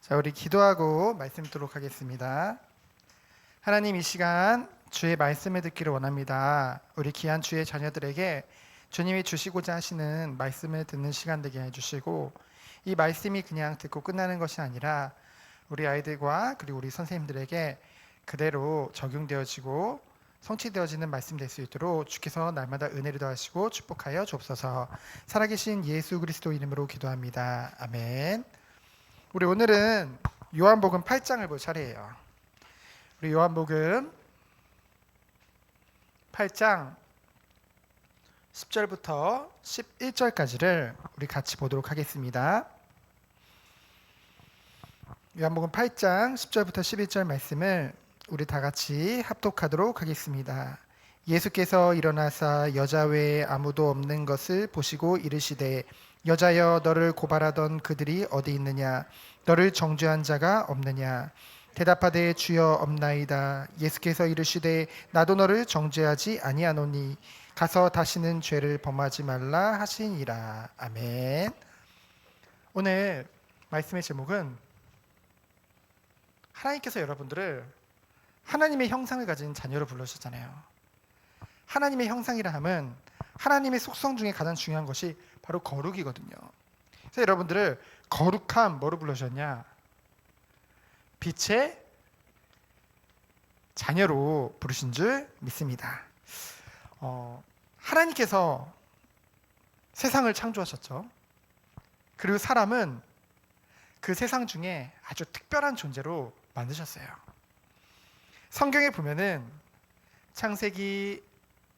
자, 우리 기도하고 말씀 듣도록 하겠습니다. 하나님, 이 시간 주의 말씀을 듣기를 원합니다. 우리 귀한 주의 자녀들에게 주님이 주시고자 하시는 말씀을 듣는 시간 되게 해주시고, 이 말씀이 그냥 듣고 끝나는 것이 아니라 우리 아이들과 그리고 우리 선생님들에게 그대로 적용되어지고 성취되어지는 말씀 될 수 있도록 주께서 날마다 은혜를 더하시고 축복하여 주옵소서. 살아계신 예수 그리스도 이름으로 기도합니다. 아멘. 우리 오늘은 요한복음 8장을 볼 차례예요. 우리 요한복음 8장 10절부터 11절까지를 우리 같이 보도록 하겠습니다. 요한복음 8장 10절부터 11절 말씀을 우리 다 같이 합독하도록 하겠습니다. 예수께서 일어나사 여자 외에 아무도 없는 것을 보시고 이르시되, 여자여, 너를 고발하던 그들이 어디 있느냐? 너를 정죄한 자가 없느냐? 대답하되, 주여, 없나이다. 예수께서 이르시되, 나도 너를 정죄하지 아니하노니 가서 다시는 죄를 범하지 말라 하시니라. 아멘. 오늘 말씀의 제목은 하나님께서 여러분들을 하나님의 형상을 가진 자녀로 불러주셨잖아요. 하나님의 형상이라 함은 하나님의 속성 중에 가장 중요한 것이 바로 거룩이거든요. 그래서 여러분들을 거룩함 뭐로 불러주셨냐? 빛의 자녀로 부르신 줄 믿습니다. 하나님께서 세상을 창조하셨죠. 그리고 사람은 그 세상 중에 아주 특별한 존재로 만드셨어요. 성경에 보면은 창세기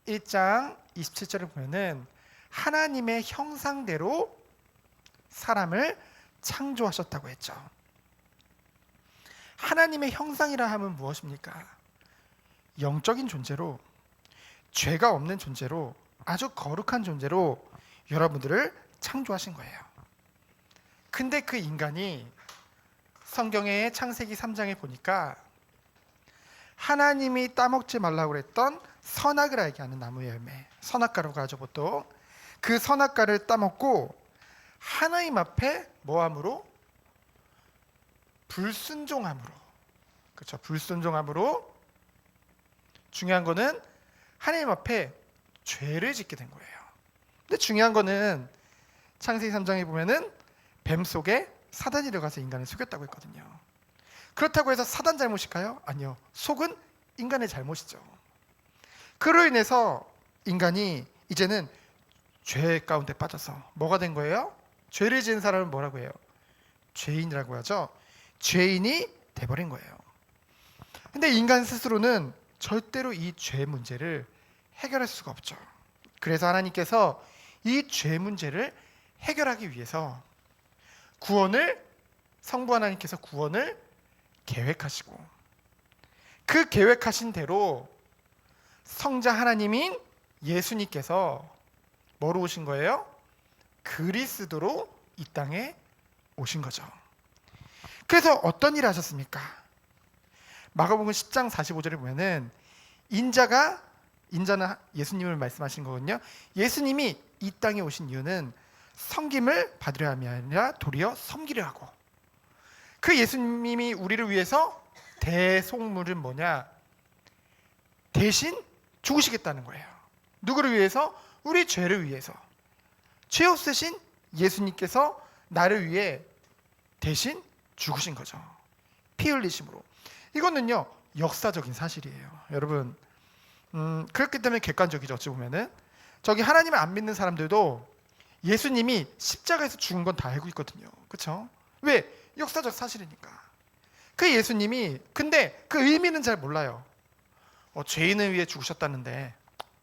1장 27절을 보면은 하나님의 형상대로 사람을 창조하셨다고 했죠. 하나님의 형상이라 하면 무엇입니까? 영적인 존재로, 죄가 없는 존재로, 아주 거룩한 존재로 여러분들을 창조하신 거예요. 근데 그 인간이 성경의 창세기 3장에 보니까 하나님이 따먹지 말라고 그랬던 선악을 알게 하는 나무의 열매, 선악과라고 하죠 보통. 그 선악과를 따먹고 하나님 앞에 뭐함으로? 불순종함으로. 그렇죠. 불순종함으로. 중요한 거는 하나님 앞에 죄를 짓게 된 거예요. 근데 중요한 거는 창세기 3장에 보면은 뱀 속에 사단이 들어가서 인간을 속였다고 했거든요. 그렇다고 해서 사단 잘못일까요? 아니요. 속은 인간의 잘못이죠. 그로 인해서 인간이 이제는 죄 가운데 빠져서 뭐가 된 거예요? 죄를 지은 사람은 뭐라고 해요? 죄인이라고 하죠. 죄인이 돼버린 거예요. 근데 인간 스스로는 절대로 이 죄 문제를 해결할 수가 없죠. 그래서 하나님께서 이 죄 문제를 해결하기 위해서 성부 하나님께서 구원을 계획하시고, 그 계획하신 대로 성자 하나님인 예수님께서 뭐로 오신 거예요? 그리스도로 이 땅에 오신 거죠. 그래서 어떤 일을 하셨습니까? 마가복음 10장 45절에 보면은 인자는 예수님을 말씀하신 거거든요. 예수님이 이 땅에 오신 이유는 섬김을 받으려 함이 아니라 도리어 섬기려 하고, 그 예수님이 우리를 위해서 대속물은 뭐냐? 대신 죽으시겠다는 거예요. 누구를 위해서? 우리 죄를 위해서. 죄 없으신 예수님께서 나를 위해 대신 죽으신 거죠. 피 흘리심으로. 이거는요 역사적인 사실이에요. 여러분, 그렇기 때문에 객관적이죠. 어찌 보면은 저기 하나님을 안 믿는 사람들도 예수님이 십자가에서 죽은 건 다 알고 있거든요. 그렇죠? 왜? 역사적 사실이니까. 그 예수님이 근데 그 의미는 잘 몰라요. 죄인을 위해 죽으셨다는데,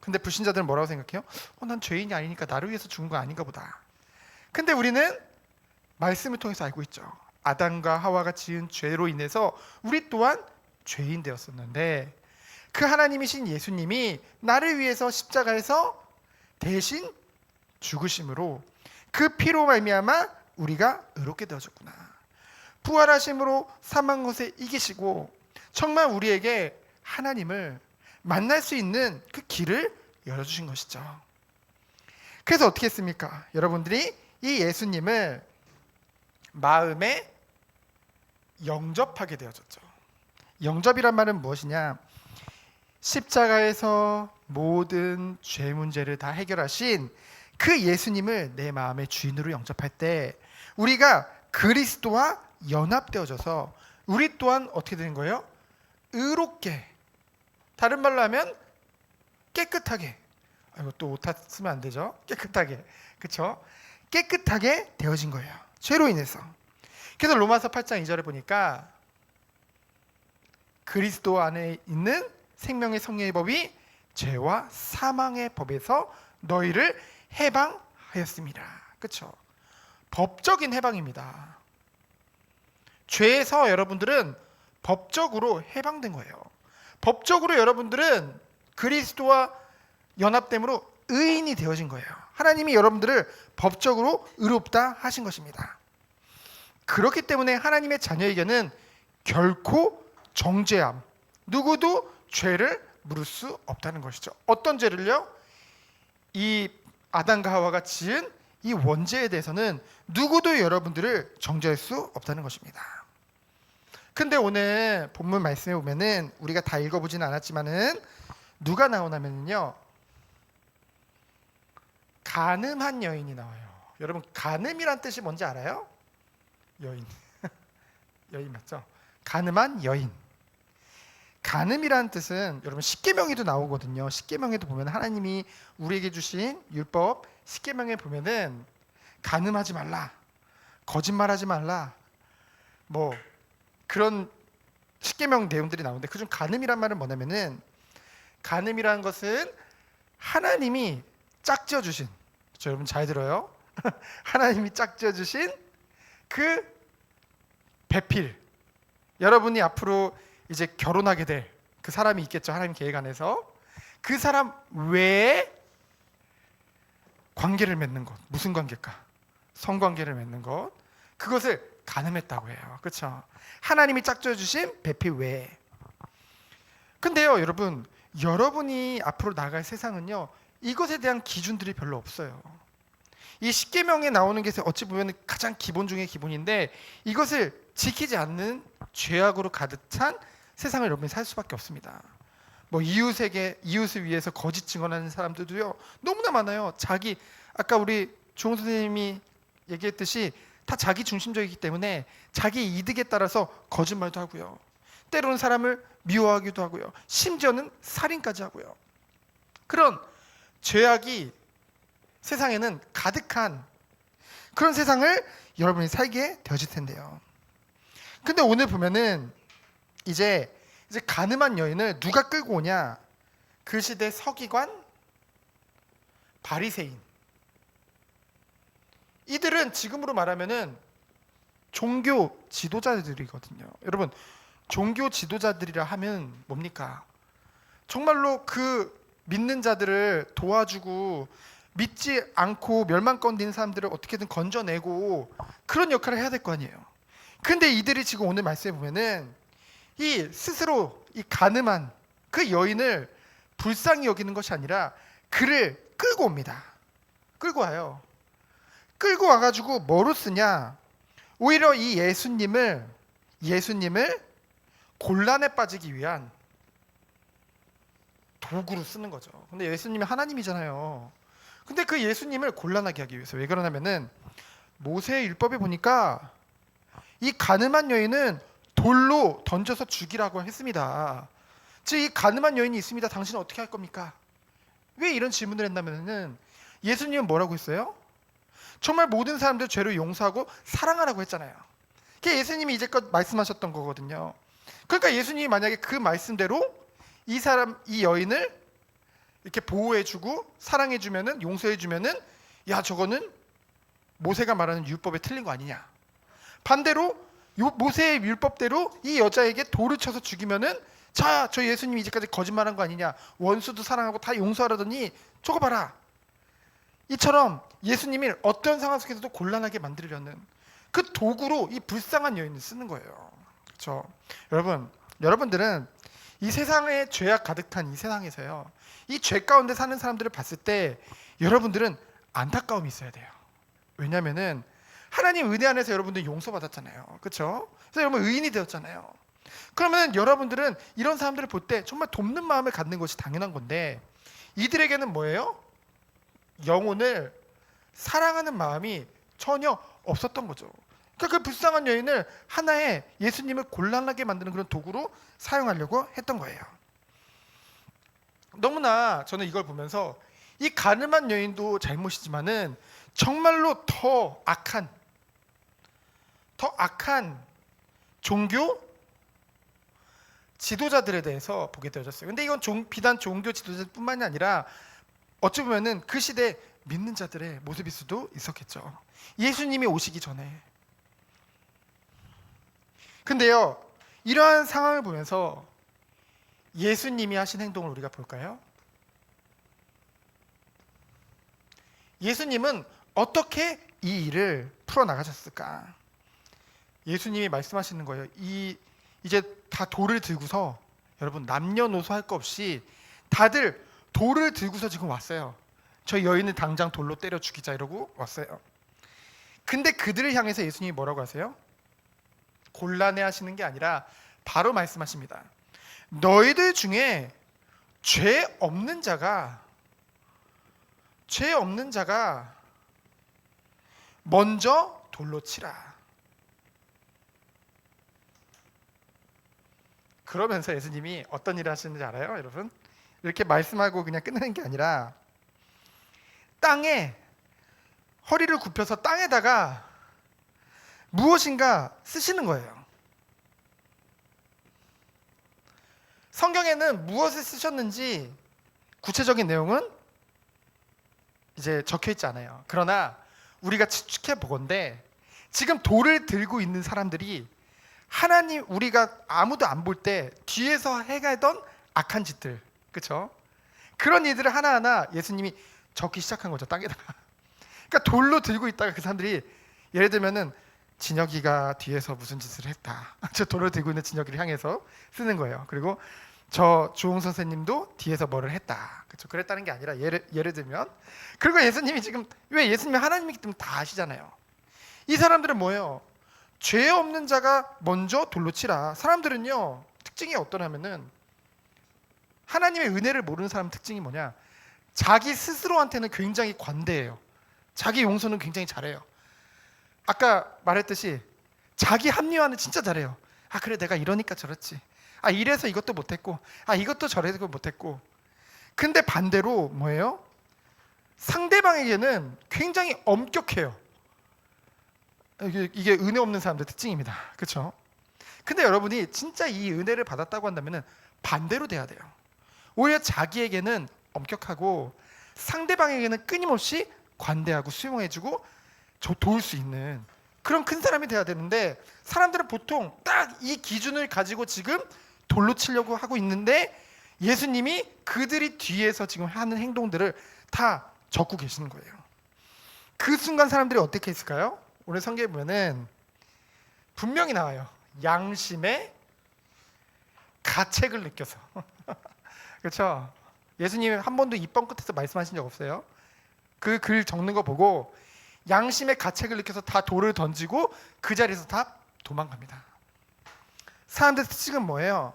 근데 불신자들은 뭐라고 생각해요? 난 죄인이 아니니까 나를 위해서 죽은 거 아닌가 보다. 근데 우리는 말씀을 통해서 알고 있죠. 아담과 하와가 지은 죄로 인해서 우리 또한 죄인 되었었는데, 그 하나님이신 예수님이 나를 위해서 십자가에서 대신 죽으심으로, 그 피로 말미암아 우리가 의롭게 되어졌구나. 부활하심으로 사망 것에 이기시고 정말 우리에게 하나님을 만날 수 있는 그 길을 열어주신 것이죠. 그래서 어떻게 했습니까? 여러분들이 이 예수님을 마음에 영접하게 되어졌죠. 영접이란 말은 무엇이냐? 십자가에서 모든 죄 문제를 다 해결하신 그 예수님을 내 마음의 주인으로 영접할 때 우리가 그리스도와 연합되어져서 우리 또한 어떻게 되는 거예요? 의롭게, 다른 말로 하면 깨끗하게, 이거 또 오타 쓰면 안 되죠? 깨끗하게, 그렇죠? 깨끗하게 되어진 거예요. 죄로 인해서. 그래서 로마서 8장 2절에 보니까 그리스도 안에 있는 생명의 성령의 법이 죄와 사망의 법에서 너희를 해방하였습니다. 그렇죠? 법적인 해방입니다. 죄에서 여러분들은 법적으로 해방된 거예요. 법적으로 여러분들은 그리스도와 연합됨으로 의인이 되어진 거예요. 하나님이 여러분들을 법적으로 의롭다 하신 것입니다. 그렇기 때문에 하나님의 자녀에게는 결코 정죄함, 누구도 죄를 물을 수 없다는 것이죠. 어떤 죄를요? 이 아담과 하와가 지은 이 원죄에 대해서는 누구도 여러분들을 정죄할 수 없다는 것입니다. 근데 오늘 본문 말씀에 보면은 우리가 다 읽어보지는 않았지만은 누가 나오냐면요, 간음한 여인이 나와요. 여러분, 간음이란 뜻이 뭔지 알아요? 여인. 여인 맞죠? 간음한 여인. 간음이라는 뜻은 여러분 십계명에도 나오거든요. 십계명에도 보면 하나님이 우리에게 주신 율법 십계명에 보면은 간음하지 말라, 거짓말하지 말라, 뭐 그런 십계명 내용들이 나오는데 그중 간음이란 말은 뭐냐면은, 간음이라는 것은 하나님이 짝지어 주신, 그렇죠? 여러분 잘 들어요. 하나님이 짝지어 주신 그 배필, 여러분이 앞으로 이제 결혼하게 될 그 사람이 있겠죠. 하나님 계획 안에서 그 사람 외에 관계를 맺는 것, 무슨 관계일까? 성관계를 맺는 것, 그것을 간음했다고 해요. 그렇죠? 하나님이 짝지어 주신 배필 외에. 근데요 여러분, 여러분이 앞으로 나갈 세상은요 이것에 대한 기준들이 별로 없어요. 이 십계명에 나오는 게 어찌 보면 가장 기본 중의 기본인데 이것을 지키지 않는 죄악으로 가득 찬 세상을 여러분이 살 수밖에 없습니다. 뭐 이웃을 위해서 거짓 증언하는 사람들도요 너무나 많아요. 아까 우리 조홍 선생님이 얘기했듯이 다 자기 중심적이기 때문에 자기 이득에 따라서 거짓말도 하고요, 때로는 사람을 미워하기도 하고요, 심지어는 살인까지 하고요. 그런 죄악이 세상에는 가득한 그런 세상을 여러분이 살게 되어질 텐데요. 근데 오늘 보면은 이제 간음한 여인을 누가 끌고 오냐? 그 시대 서기관, 바리새인. 이들은 지금으로 말하면은 종교 지도자들이거든요. 여러분, 종교 지도자들이라 하면 뭡니까? 정말로 그 믿는 자들을 도와주고 믿지 않고 멸망가운데 있는 사람들을 어떻게든 건져내고 그런 역할을 해야 될 거 아니에요. 근데 이들이 지금 오늘 말씀해 보면은 이 스스로 이 간음한 그 여인을 불쌍히 여기는 것이 아니라 그를 끌고 옵니다. 끌고 와요. 끌고 와가지고 뭐로 쓰냐? 오히려 이 예수님을 곤란에 빠지기 위한 도구로 쓰는 거죠. 근데 예수님이 하나님이잖아요. 근데 그 예수님을 곤란하게 하기 위해서, 왜 그러냐면은 모세의 율법에 보니까 이 간음한 여인은 돌로 던져서 죽이라고 했습니다. 즉 이 간음한 여인이 있습니다. 당신은 어떻게 할 겁니까? 왜 이런 질문을 했냐면은 예수님은 뭐라고 했어요? 정말 모든 사람들 죄를 용서하고 사랑하라고 했잖아요. 그게 예수님이 이제껏 말씀하셨던 거거든요. 그러니까 예수님이 만약에 그 말씀대로 이 여인을 이렇게 보호해주고 사랑해주면은, 용서해주면은, 야 저거는 모세가 말하는 율법에 틀린 거 아니냐? 반대로 모세의 율법대로 이 여자에게 돌을 쳐서 죽이면은, 자, 저 예수님이 이제까지 거짓말한 거 아니냐? 원수도 사랑하고 다 용서하라더니 저거 봐라. 이처럼 예수님이 어떤 상황 속에서도 곤란하게 만들려는 그 도구로 이 불쌍한 여인을 쓰는 거예요. 그렇죠? 여러분들은 이 세상에 죄악 가득한 이 세상에서요, 이 죄 가운데 사는 사람들을 봤을 때 여러분들은 안타까움이 있어야 돼요. 왜냐하면은 하나님 은혜 안에서 여러분들 용서받았잖아요. 그렇죠? 그래서 여러분 의인이 되었잖아요. 그러면 여러분들은 이런 사람들을 볼 때 정말 돕는 마음을 갖는 것이 당연한 건데, 이들에게는 뭐예요? 영혼을 사랑하는 마음이 전혀 없었던 거죠. 그러니까 그 불쌍한 여인을 하나의 예수님을 곤란하게 만드는 그런 도구로 사용하려고 했던 거예요. 너무나 저는 이걸 보면서 이 가늠한 여인도 잘못이지만은 정말로 더 악한 종교 지도자들에 대해서 보게 되어졌어요. 근데 이건 비단 종교 지도자뿐만이 아니라 어찌 보면은 그 시대 믿는 자들의 모습일 수도 있었겠죠. 예수님이 오시기 전에. 근데요, 이러한 상황을 보면서 예수님이 하신 행동을 우리가 볼까요? 예수님은 어떻게 이 일을 풀어나가셨을까? 예수님이 말씀하시는 거예요. 이제 다 돌을 들고서, 여러분 남녀노소 할 거 없이 다들 돌을 들고서 지금 왔어요. 저 여인을 당장 돌로 때려 죽이자 이러고 왔어요. 근데 그들을 향해서 예수님이 뭐라고 하세요? 곤란해 하시는 게 아니라 바로 말씀하십니다. 너희들 중에 죄 없는 자가 먼저 돌로 치라. 그러면서 예수님이 어떤 일을 하시는지 알아요, 여러분? 이렇게 말씀하고 그냥 끝내는 게 아니라 땅에 허리를 굽혀서 땅에다가 무엇인가 쓰시는 거예요. 성경에는 무엇을 쓰셨는지 구체적인 내용은 이제 적혀 있지 않아요. 그러나 우리가 추측해 보건대 지금 돌을 들고 있는 사람들이 하나님, 우리가 아무도 안 볼 때 뒤에서 해가던 악한 짓들, 그렇죠? 그런 일들을 하나하나 예수님이 적기 시작한 거죠, 땅에다가. 그러니까 돌로 들고 있다가 그 사람들이, 예를 들면은 진혁이가 뒤에서 무슨 짓을 했다, 저 돌을 들고 있는 진혁이를 향해서 쓰는 거예요. 그리고 저 조홍 선생님도 뒤에서 뭐를 했다, 그렇죠? 그랬다는 게 아니라 예를 들면, 그리고 예수님이 지금, 왜 예수님이 하나님이기 때문에 다 아시잖아요. 이 사람들은 뭐예요? 죄 없는 자가 먼저 돌로 치라. 사람들은요, 특징이 어떠냐면은 하나님의 은혜를 모르는 사람 특징이 뭐냐? 자기 스스로한테는 굉장히 관대해요. 자기 용서는 굉장히 잘해요. 아까 말했듯이 자기 합리화는 진짜 잘해요. 아, 그래, 내가 이러니까 저렇지. 아, 이래서 이것도 못했고, 아, 이것도 저래서 못했고. 근데 반대로 뭐예요? 상대방에게는 굉장히 엄격해요. 이게 은혜 없는 사람들 특징입니다. 그렇죠? 근데 여러분이 진짜 이 은혜를 받았다고 한다면 반대로 돼야 돼요. 오히려 자기에게는 엄격하고 상대방에게는 끊임없이 관대하고 수용해주고 도울 수 있는 그런 큰 사람이 돼야 되는데, 사람들은 보통 딱 이 기준을 가지고 지금 돌로 치려고 하고 있는데, 예수님이 그들이 뒤에서 지금 하는 행동들을 다 적고 계시는 거예요. 그 순간 사람들이 어떻게 했을까요? 오늘 성경에 보면은 분명히 나와요. 양심의 가책을 느껴서. 그렇죠? 예수님이 한 번도 입번 끝에서 말씀하신 적 없어요. 그 글 적는 거 보고 양심의 가책을 느껴서 다 돌을 던지고 그 자리에서 다 도망갑니다. 사람들 특징은 뭐예요?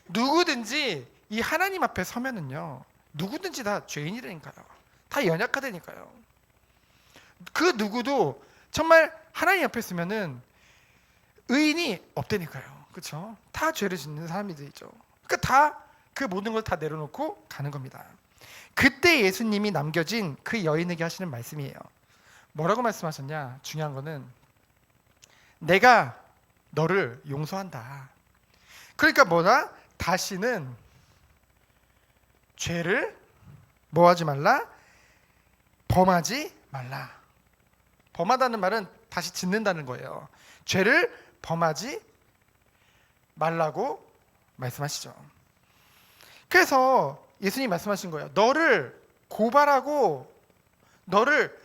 누구든지 이 하나님 앞에 서면은요, 누구든지 다 죄인이라니까요. 다 연약하다니까요. 그 누구도 정말 하나님 앞에 있으면은 의인이 없다니까요. 그렇죠? 다 죄를 짓는 사람이죠. 그러니까 다 그 모든 걸 다 내려놓고 가는 겁니다. 그때 예수님이 남겨진 그 여인에게 하시는 말씀이에요. 뭐라고 말씀하셨냐? 중요한 거는 내가 너를 용서한다. 그러니까 뭐다? 다시는 죄를 뭐하지 말라? 범하지 말라. 범하다는 말은 다시 짓는다는 거예요. 죄를 범하지 말라고 말씀하시죠. 그래서 예수님이 말씀하신 거예요. 너를 고발하고 너를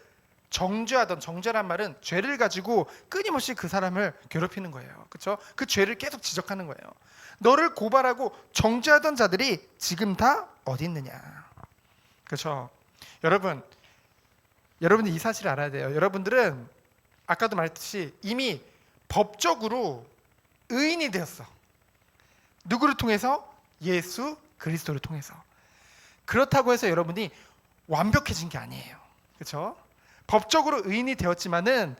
정죄란 말은 죄를 가지고 끊임없이 그 사람을 괴롭히는 거예요. 그렇죠? 그 죄를 계속 지적하는 거예요. 너를 고발하고 정죄하던 자들이 지금 다 어디 있느냐. 그렇죠? 여러분이 이 사실을 알아야 돼요. 여러분들은 아까도 말했듯이 이미 법적으로 의인이 되었어. 누구를 통해서? 예수 그리스도를 통해서. 그렇다고 해서 여러분이 완벽해진 게 아니에요. 그렇죠? 법적으로 의인이 되었지만은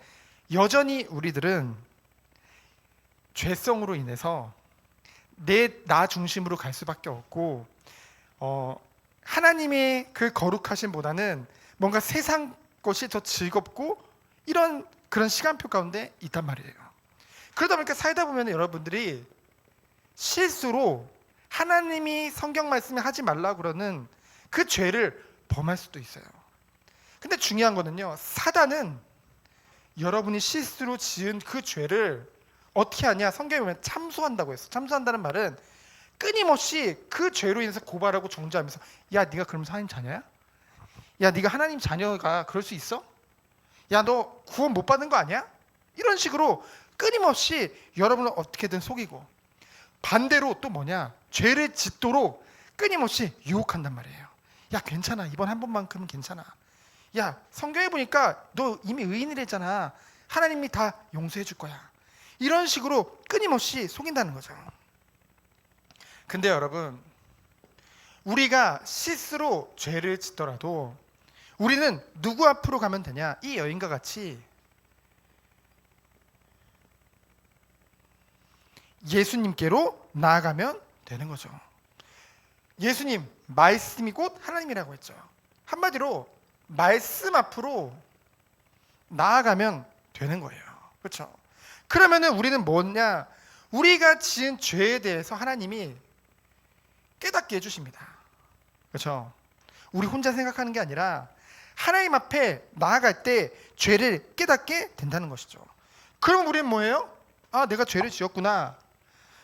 여전히 우리들은 죄성으로 인해서 나 중심으로 갈 수밖에 없고 하나님의 그 거룩하심보다는 뭔가 세상 것이 더 즐겁고 그런 시간표 가운데 있단 말이에요. 그러다 보니까 살다 보면 여러분들이 실수로 하나님이 성경 말씀에 하지 말라 그러는 그 죄를 범할 수도 있어요. 근데 중요한 거는요, 사단은 여러분이 실수로 지은 그 죄를 어떻게 하냐? 성경에 보면 참소한다고 했어. 참소한다는 말은 끊임없이 그 죄로 인해서 고발하고 정죄하면서, 야, 네가 그러면서 하나님 자녀야? 야, 네가 하나님 자녀가 그럴 수 있어? 야, 너 구원 못 받는 거 아니야? 이런 식으로 끊임없이 여러분을 어떻게든 속이고, 반대로 또 뭐냐? 죄를 짓도록 끊임없이 유혹한단 말이에요. 야, 괜찮아. 이번 한 번만큼은 괜찮아. 야, 성경에 보니까 너 이미 의인이랬잖아. 하나님이 다 용서해 줄 거야. 이런 식으로 끊임없이 속인다는 거죠. 근데 여러분, 우리가 실수로 죄를 짓더라도 우리는 누구 앞으로 가면 되냐? 이 여인과 같이 예수님께로 나아가면 되는 거죠. 예수님, 말씀이 곧 하나님이라고 했죠. 한마디로 말씀 앞으로 나아가면 되는 거예요. 그렇죠? 그러면은 우리는 뭐냐? 우리가 지은 죄에 대해서 하나님이 깨닫게 해주십니다. 그렇죠? 우리 혼자 생각하는 게 아니라 하나님 앞에 나아갈 때 죄를 깨닫게 된다는 것이죠. 그럼 우리는 뭐예요? 아, 내가 죄를 지었구나.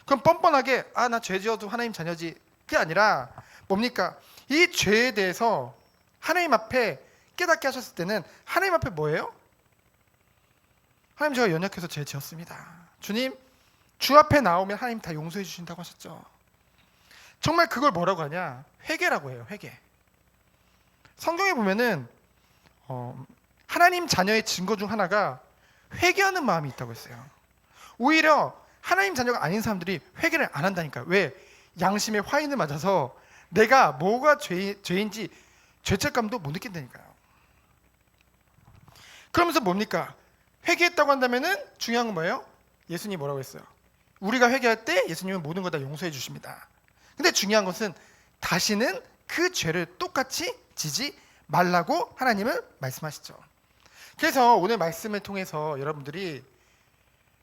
그럼 뻔뻔하게 나 죄 지어도 하나님 자녀지. 그게 아니라 뭡니까? 이 죄에 대해서 하나님 앞에 깨닫게 하셨을 때는 하나님 앞에 뭐예요? 하나님, 제가 연약해서 죄 지었습니다. 주님, 주 앞에 나오면 하나님 다 용서해 주신다고 하셨죠. 정말 그걸 뭐라고 하냐? 회개라고 해요. 회개. 성경에 보면은 하나님 자녀의 증거 중 하나가 회개하는 마음이 있다고 했어요. 오히려 하나님 자녀가 아닌 사람들이 회개를 안 한다니까요. 왜? 양심의 화인을 맞아서 내가 뭐가 죄인지 죄책감도 못 느낀다니까요. 그러면서 뭡니까? 회개했다고 한다면은 중요한 건 뭐예요? 예수님이 뭐라고 했어요? 우리가 회개할 때 예수님은 모든 걸 다 용서해 주십니다. 근데 중요한 것은 다시는 그 죄를 똑같이 지지 말라고 하나님은 말씀하시죠. 그래서 오늘 말씀을 통해서 여러분들이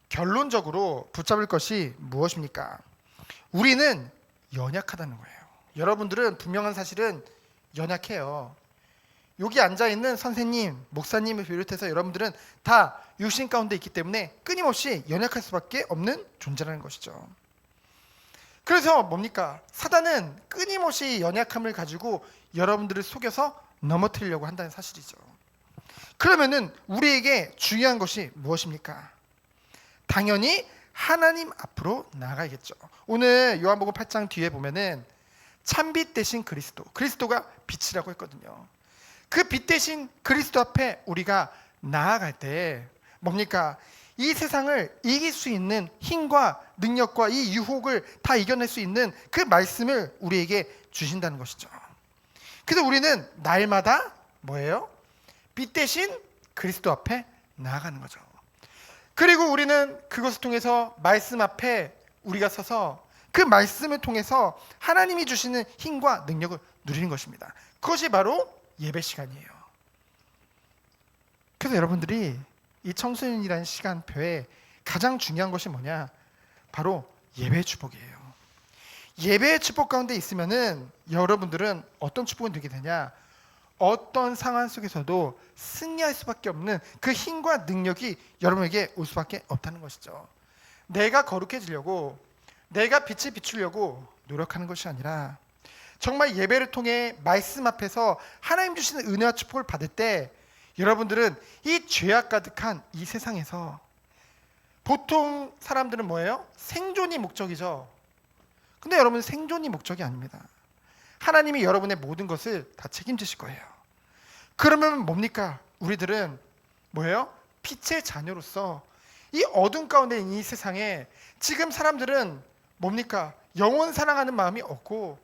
결론적으로 붙잡을 것이 무엇입니까? 우리는 연약하다는 거예요. 여러분들은 분명한 사실은 연약해요. 여기 앉아있는 선생님, 목사님을 비롯해서 여러분들은 다 육신 가운데 있기 때문에 끊임없이 연약할 수밖에 없는 존재라는 것이죠. 그래서 뭡니까? 사단은 끊임없이 연약함을 가지고 여러분들을 속여서 넘어뜨리려고 한다는 사실이죠. 그러면은 우리에게 중요한 것이 무엇입니까? 당연히 하나님 앞으로 나아가야겠죠. 오늘 요한복음 8장 뒤에 보면은 참빛 대신 그리스도가 빛이라고 했거든요. 그 빛 대신 그리스도 앞에 우리가 나아갈 때 뭡니까? 이 세상을 이길 수 있는 힘과 능력과 이 유혹을 다 이겨낼 수 있는 그 말씀을 우리에게 주신다는 것이죠. 그래서 우리는 날마다 뭐예요? 빛 대신 그리스도 앞에 나아가는 거죠. 그리고 우리는 그것을 통해서 말씀 앞에 우리가 서서 그 말씀을 통해서 하나님이 주시는 힘과 능력을 누리는 것입니다. 그것이 바로 예배 시간이에요. 그래서 여러분들이 이 청소년이라는 시간표에 가장 중요한 것이 뭐냐? 바로 예배의 축복이에요. 예배의 축복 가운데 있으면은 여러분들은 어떤 축복을 누리게 되냐? 어떤 상황 속에서도 승리할 수밖에 없는 그 힘과 능력이 여러분에게 올 수밖에 없다는 것이죠. 내가 거룩해지려고, 내가 빛을 비추려고 노력하는 것이 아니라 정말 예배를 통해 말씀 앞에서 하나님 주시는 은혜와 축복을 받을 때 여러분들은 이 죄악 가득한 이 세상에서 보통 사람들은 뭐예요? 생존이 목적이죠. 근데 여러분, 생존이 목적이 아닙니다. 하나님이 여러분의 모든 것을 다 책임지실 거예요. 그러면 뭡니까? 우리들은 뭐예요? 빛의 자녀로서 이 어둠 가운데 있는 이 세상에 지금 사람들은 뭡니까? 영혼 사랑하는 마음이 없고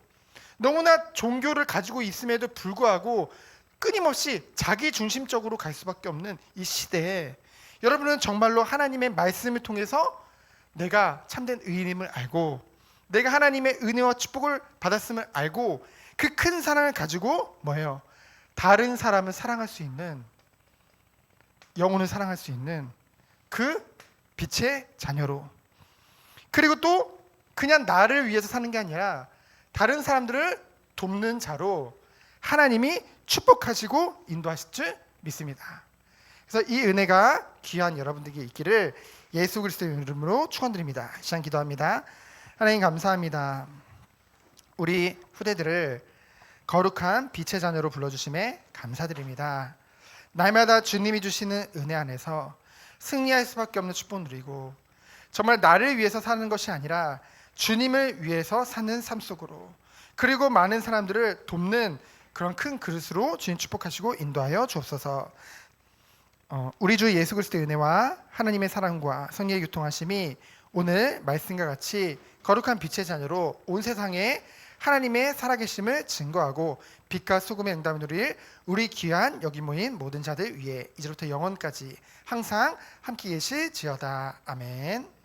너무나 종교를 가지고 있음에도 불구하고 끊임없이 자기 중심적으로 갈 수밖에 없는 이 시대에 여러분은 정말로 하나님의 말씀을 통해서 내가 참된 의인임을 알고 내가 하나님의 은혜와 축복을 받았음을 알고 그 큰 사랑을 가지고 뭐예요? 다른 사람을 사랑할 수 있는, 영혼을 사랑할 수 있는 그 빛의 자녀로, 그리고 또 그냥 나를 위해서 사는 게 아니라 다른 사람들을 돕는 자로 하나님이 축복하시고 인도하실 줄 믿습니다. 그래서 이 은혜가 귀한 여러분들에게 있기를 예수 그리스도의 이름으로 축원드립니다. 시간 기도합니다. 하나님 감사합니다. 우리 후대들을 거룩한 빛의 자녀로 불러주심에 감사드립니다. 날마다 주님이 주시는 은혜 안에서 승리할 수밖에 없는 축복을 누리고 정말 나를 위해서 사는 것이 아니라 주님을 위해서 사는 삶 속으로, 그리고 많은 사람들을 돕는 그런 큰 그릇으로 주님 축복하시고 인도하여 주옵소서. 우리 주 예수 그리스도의 은혜와 하나님의 사랑과 성령의 교통하심이 오늘 말씀과 같이 거룩한 빛의 자녀로 온 세상에 하나님의 살아계심을 증거하고 빛과 소금의 응답을 누릴 우리 귀한 여기 모인 모든 자들 위에 이제부터 영원까지 항상 함께 계실지어다. 아멘.